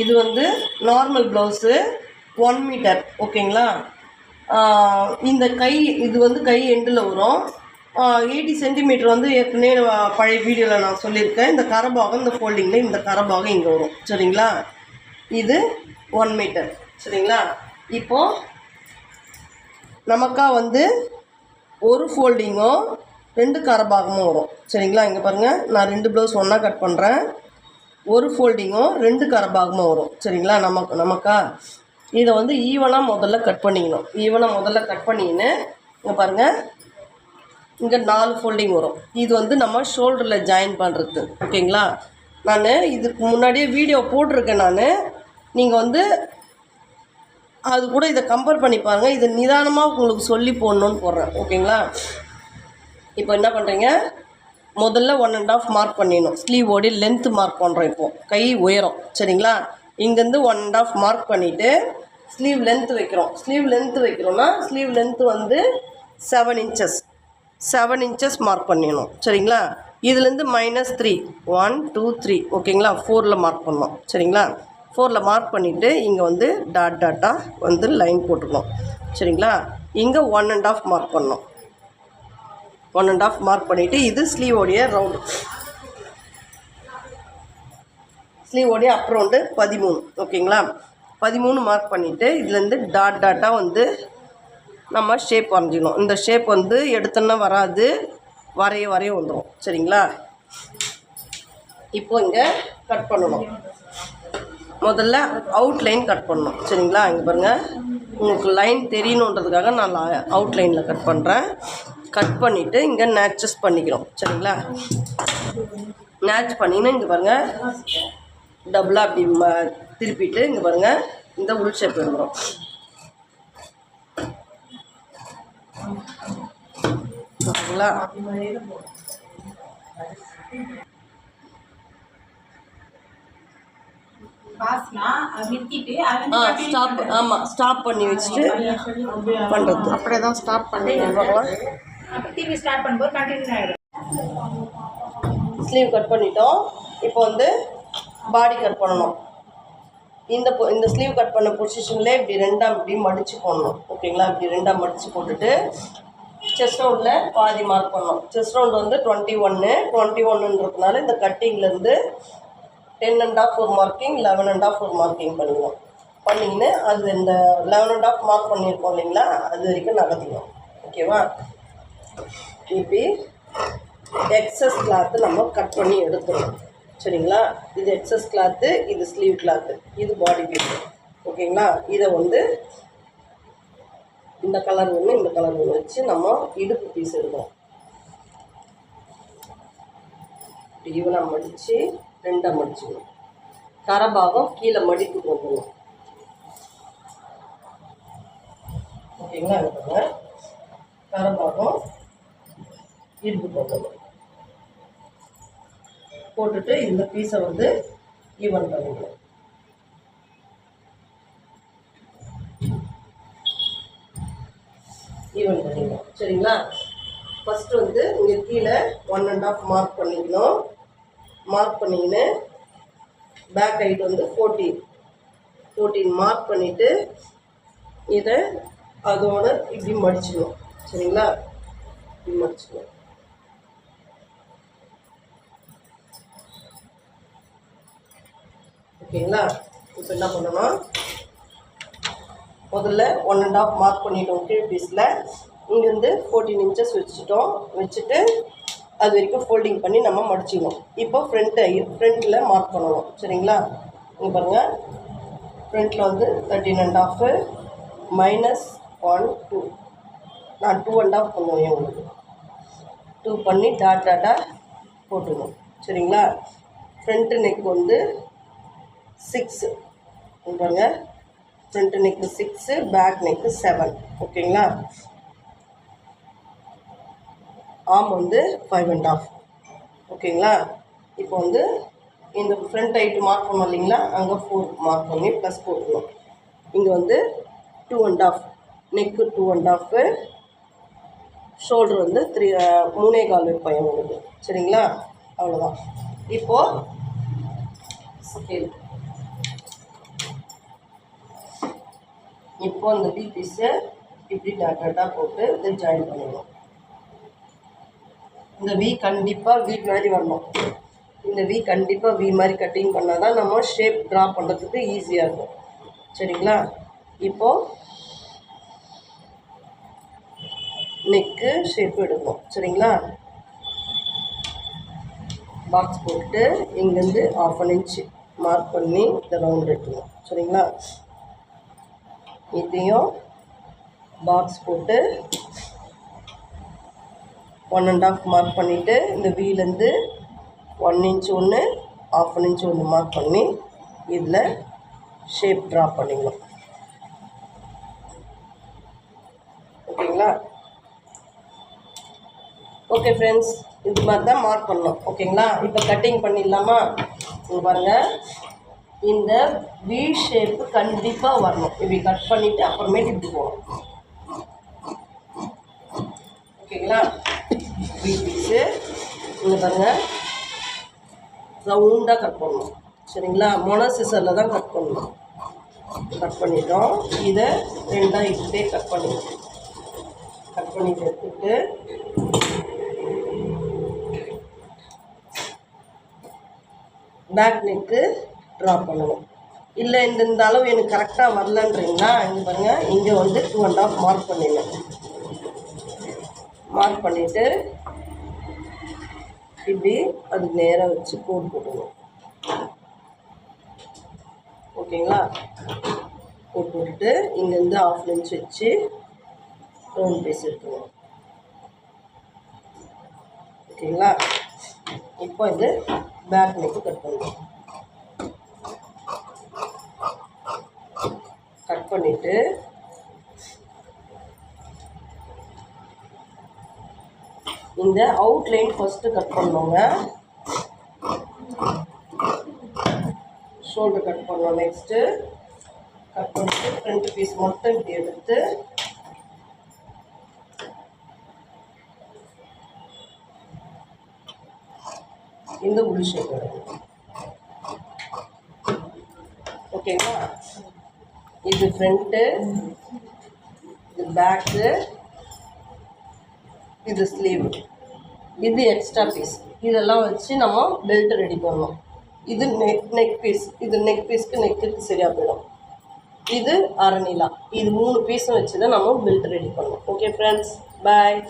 இது வந்து normal blouse 1 metre. ஓகேங்களா? இந்த கை இது வந்து கை எண்டில் வரும். 80 சென்டிமீட்டர் வந்து ஏற்கனவே பழைய வீடியோவில் நான் சொல்லியிருக்கேன். இந்த கரபாகம் இந்த ஃபோல்டிங்கில் இந்த கரபாகம் இங்கே வரும். சரிங்களா? இது 1 மீட்டர். சரிங்களா? இப்போது நமக்கா வந்து ஒரு ஃபோல்டிங்கும் 2 கரபாகமும் வரும். சரிங்களா? இங்கே பாருங்கள், நான் 2 ப்ளவுஸ் ஒன்றா கட் பண்ணுறேன். ஒரு ஃபோல்டிங்கும் 2 கரபாகமும் வரும். சரிங்களா? நமக்கா இதை வந்து ஈவனாக முதல்ல கட் பண்ணிக்கணும். ஈவனாக முதல்ல கட் பண்ணிக்கின்னு இங்கே பாருங்கள், இங்கே 4 ஃபோல்டிங் வரும். இது வந்து நம்ம ஷோல்டரில் ஜாயின் பண்ணுறது. ஓகேங்களா? நான் இதுக்கு முன்னாடியே வீடியோ போட்டிருக்கேன். நீங்கள் வந்து அது கூட இதை கம்பேர் பண்ணி பாருங்கள். இதை நிதானமாக உங்களுக்கு சொல்லி போடணுன்னு போடுறேன். ஓகேங்களா? இப்போ என்ன பண்ணுறீங்க, முதல்ல 1.5 மார்க் பண்ணிடணும். ஸ்லீவோடைய லென்த்து மார்க் பண்ணுறோம். இப்போது கை உயரம். சரிங்களா? இங்கேருந்து 1.5 மார்க் பண்ணிவிட்டு ஸ்லீவ் லென்த்து வைக்கிறோம். ஸ்லீவ் லென்த்து வைக்கிறோன்னா ஸ்லீவ் லென்த்து வந்து 7 இன்ச்சஸ் மார்க் பண்ணிடணும். சரிங்களா? இதுலேருந்து -3 1 2 3. ஓகேங்களா? 4ல் மார்க் பண்ணணும். சரிங்களா? 4ல் மார்க் பண்ணிவிட்டு இங்கே வந்து டாட்டாக வந்து லைன் போட்டுக்கணும். சரிங்களா? இங்கே 1.5 மார்க் பண்ணணும். 1.5 மார்க் பண்ணிவிட்டு இது ஸ்லீவோடைய ரவுண்டு, ஸ்லீவோடைய அப் ரவுண்டு 13. ஓகேங்களா? 13 மார்க் பண்ணிவிட்டு இதுலேருந்து டாட்டாக வந்து நம்ம ஷேப் வரைஞ்சிக்கணும். இந்த ஷேப் வந்து எடுத்தோன்னா வராது, வரைய வந்துடும். சரிங்களா? இப்போ இங்கே கட் பண்ணணும். முதல்ல அவுட்லைன் கட் பண்ணணும். சரிங்களா? இங்கே பாருங்கள், உங்களுக்கு லைன் தெரியணுன்றதுக்காக நான் அவுட்லைனில் கட் பண்ணுறேன். கட் பண்ணிவிட்டு இங்கே நேச்சஸ் பண்ணிக்கிறோம். சரிங்களா? நேச் பண்ணின்னு இங்கே பாருங்கள், டபுளாக அப்படி திருப்பிட்டு இங்கே பாருங்கள், இந்த உள் ஷேப் எடுக்கிறோம். ஓகேங்களா? ஸ்டாப். ஆமாம், ஸ்டாப் பண்ணி வச்சுட்டு பண்ணுறது. அப்படியே தான் ஸ்டாப் பண்ணி ஸ்லீவ் கட் பண்ணிட்டோம். இப்போ வந்து பாடி கட் பண்ணணும். இந்த ஸ்லீவ் கட் பண்ண பொசிஷனில் இப்படி 2ஆக இப்படி மடித்து போடணும். ஓகேங்களா? இப்படி 2ஆக மடித்து போட்டுட்டு செஸ்ட் ரவுண்டில் பாதி மார்க் பண்ணணும். செஸ்ட் ரவுண்டு வந்து 21ன்றதுனால இந்த கட்டிங்லேருந்து 10.5 ஒரு மார்க்கிங், 11.5 ஒரு மார்க்கிங் பண்ணிக்கணும். பண்ணிக்கின்னு அது இந்த 11.5 மார்க் பண்ணியிருக்கோம் இல்லைங்களா, அது வரைக்கும் நகர்த்திக்கணும். ஓகேவா? இப்படி எக்ஸஸ் கிளாத்து நம்ம கட் பண்ணி எடுத்துடணும். சரிங்களா? இது எக்ஸஸ் கிளாத்து, இது ஸ்லீவ் கிளாத்து, இது பாடி பீஸ். ஓகேங்களா? இதை வந்து இந்த கலர் ஒன்று இந்த கலர் ஒன்று வச்சு நம்ம இடுப்பு பீஸ் எடுக்கணும். ஈவனாக மடித்து 2ஆக மடிச்சுக்கணும். கரபாகம் கீழே மடிப்பு வந்துடணும். ஓகேங்களா? இருப்பாங்க, கரபாகம் இடுப்பு வந்துடணும். போட்டுட்டு இந்த பீஸை வந்து ஈவன் பண்ணிக்கணும். ஈவன் பண்ணிக்கணும். சரிங்களா? ஃபஸ்ட்டு வந்து இங்கே கீழே 1.5 மார்க் பண்ணிக்கணும். மார்க் பண்ணிக்கின்னு பேக் ஹைட் வந்து 14 மார்க் பண்ணிவிட்டு இதை அதோட இப்படி மடிச்சுக்கணும். சரிங்களா? இப்படி மடிச்சுக்கணும். ஓகேங்களா? இப்போ என்ன பண்ணணும், முதல்ல 1.5 மார்க் பண்ணிட்டோம் கீழ் பீஸில். இங்கேருந்து 14 இன்ச்சஸ் வச்சுட்டு அது வரைக்கும் ஃபோல்டிங் பண்ணி நம்ம மடிச்சிக்கணும். இப்போ ஃப்ரண்ட்டில் மார்க் பண்ணணும். சரிங்களா? இங்கே பாருங்கள், ஃப்ரண்ட்டில் வந்து 13.5 -1 2. நான் 2.5 பண்ணுவேன். உங்களுக்கு 2 பண்ணி டாட்டாக போட்டுக்கணும். சரிங்களா? ஃப்ரண்ட்டு நெக் வந்து 6. பாருங்கள், ஃப்ரண்ட்டு நெக்கு 6, பேக் நெக்கு 7. ஓகேங்களா? ஆம் வந்து 5.5. ஓகேங்களா? இப்போ வந்து இந்த ஃப்ரண்ட் ஹைட்டு மார்க் பண்ணோம் இல்லைங்களா, அங்கே 4 மார்க் பண்ணி ப்ளஸ் போட்டுக்கணும். இங்கே வந்து 2.5, நெக்கு 2.5, ஷோல்டர் வந்து 3.25 வைப்பேன் உங்களுக்கு. சரிங்களா? அவ்வளோதான். இப்போது ஸ்கேல் இப்போ அந்த வி பீஸை இப்படி டாட்டாக போட்டு இதை ஜாயின் பண்ணிடணும். இந்த வி கண்டிப்பாக வி மாதிரி வரணும். இந்த வி கண்டிப்பாக வி மாதிரி கட்டிங் பண்ணால் தான் நம்ம ஷேப் ட்ரா பண்ணுறதுக்கு ஈஸியாக இருக்கும். சரிங்களா? இப்போது நெக்கு ஷேப் எடுக்கணும். சரிங்களா? பாக்ஸ் போட்டு இங்கேருந்து 1/2 இன்ச்சு மார்க் பண்ணி இந்த ரவுண்ட் எடுக்கணும். சரிங்களா? இதையும் பாக்ஸ் போட்டு 1 1/2 மார்க் பண்ணிவிட்டு இந்த வீலேருந்து 1 இன்ச் ஒன்று 1/2 இன்ச் ஒன்று மார்க் பண்ணி இதில் ஷேப் ட்ரா பண்ணிக்கலாம். ஓகேங்களா? ஓகே ஃப்ரெண்ட்ஸ், இது மாதிரி தான் மார்க் பண்ணணும். ஓகேங்களா? இப்போ கட்டிங் பண்ணிடலாமா? இங்கே பாருங்கள், இந்த வி ஷேப்பு கண்டிப்பாக வரணும். இப்படி கட் பண்ணிவிட்டு அப்புறமேட்டு இப்படி போகணும். ஓகேங்களா? வி பீஸு இங்கே பாருங்கள், ரவுண்டாக கட் பண்ணணும். சரிங்களா? மொன சிசரில் தான் கட் பண்ணணும். கட் பண்ணிட்டோம். இதை 2ஆக இப்படியே கட் பண்ணிடணும். கட் பண்ணிட்டு எடுத்துட்டு பேக் நெக்கு ட்ரா பண்ணணும். இல்லை இந்த அளவு எனக்கு கரெக்டாக வரலன்றீங்களா? இங்கே பாருங்கள், இங்கே வந்து 2 1/2 மார்க் பண்ணிடணும். மார்க் பண்ணிவிட்டு இப்படி அது நேராக வச்சு கோட் போட்டுக்கணும். ஓகேங்களா? கோட் போட்டுட்டு இங்கேருந்து 1/2 இன்ச் வச்சு ரவுண்ட் பீஸ் எடுக்கணும். ஓகேங்களா? இப்போ இது பேக் நெக்கு கட் பண்ணணும். கட் பண்ணிவிட்டு இந்த அவுட்லைன் ஃபஸ்ட்டு கட் பண்ணோங்க. ஷோல்டர் கட் பண்ணோம். நெக்ஸ்ட்டு கட் பண்ணிட்டு ஃப்ரண்ட் பீஸ் மட்டும் இப்படி எடுத்து இந்த உள் ஷேப் எடுக்கணும். ஓகேங்களா? இது ஃப்ரண்ட்டு, இது பேக்கு, இது ஸ்லீவ், இது எக்ஸ்ட்ரா பீஸ். இதெல்லாம் வச்சு நம்ம பெல்ட் ரெடி பண்ணணும். இது நெக் பீஸ். இது நெக் பீஸ்க்கு நெக்குக்கு சரியாக போயிடும். இது அரை நீளா. இது 3 பீஸும் வச்சு தான் நம்ம பெல்ட் ரெடி பண்ணணும். ஓகே ஃப்ரெண்ட்ஸ், பாய்.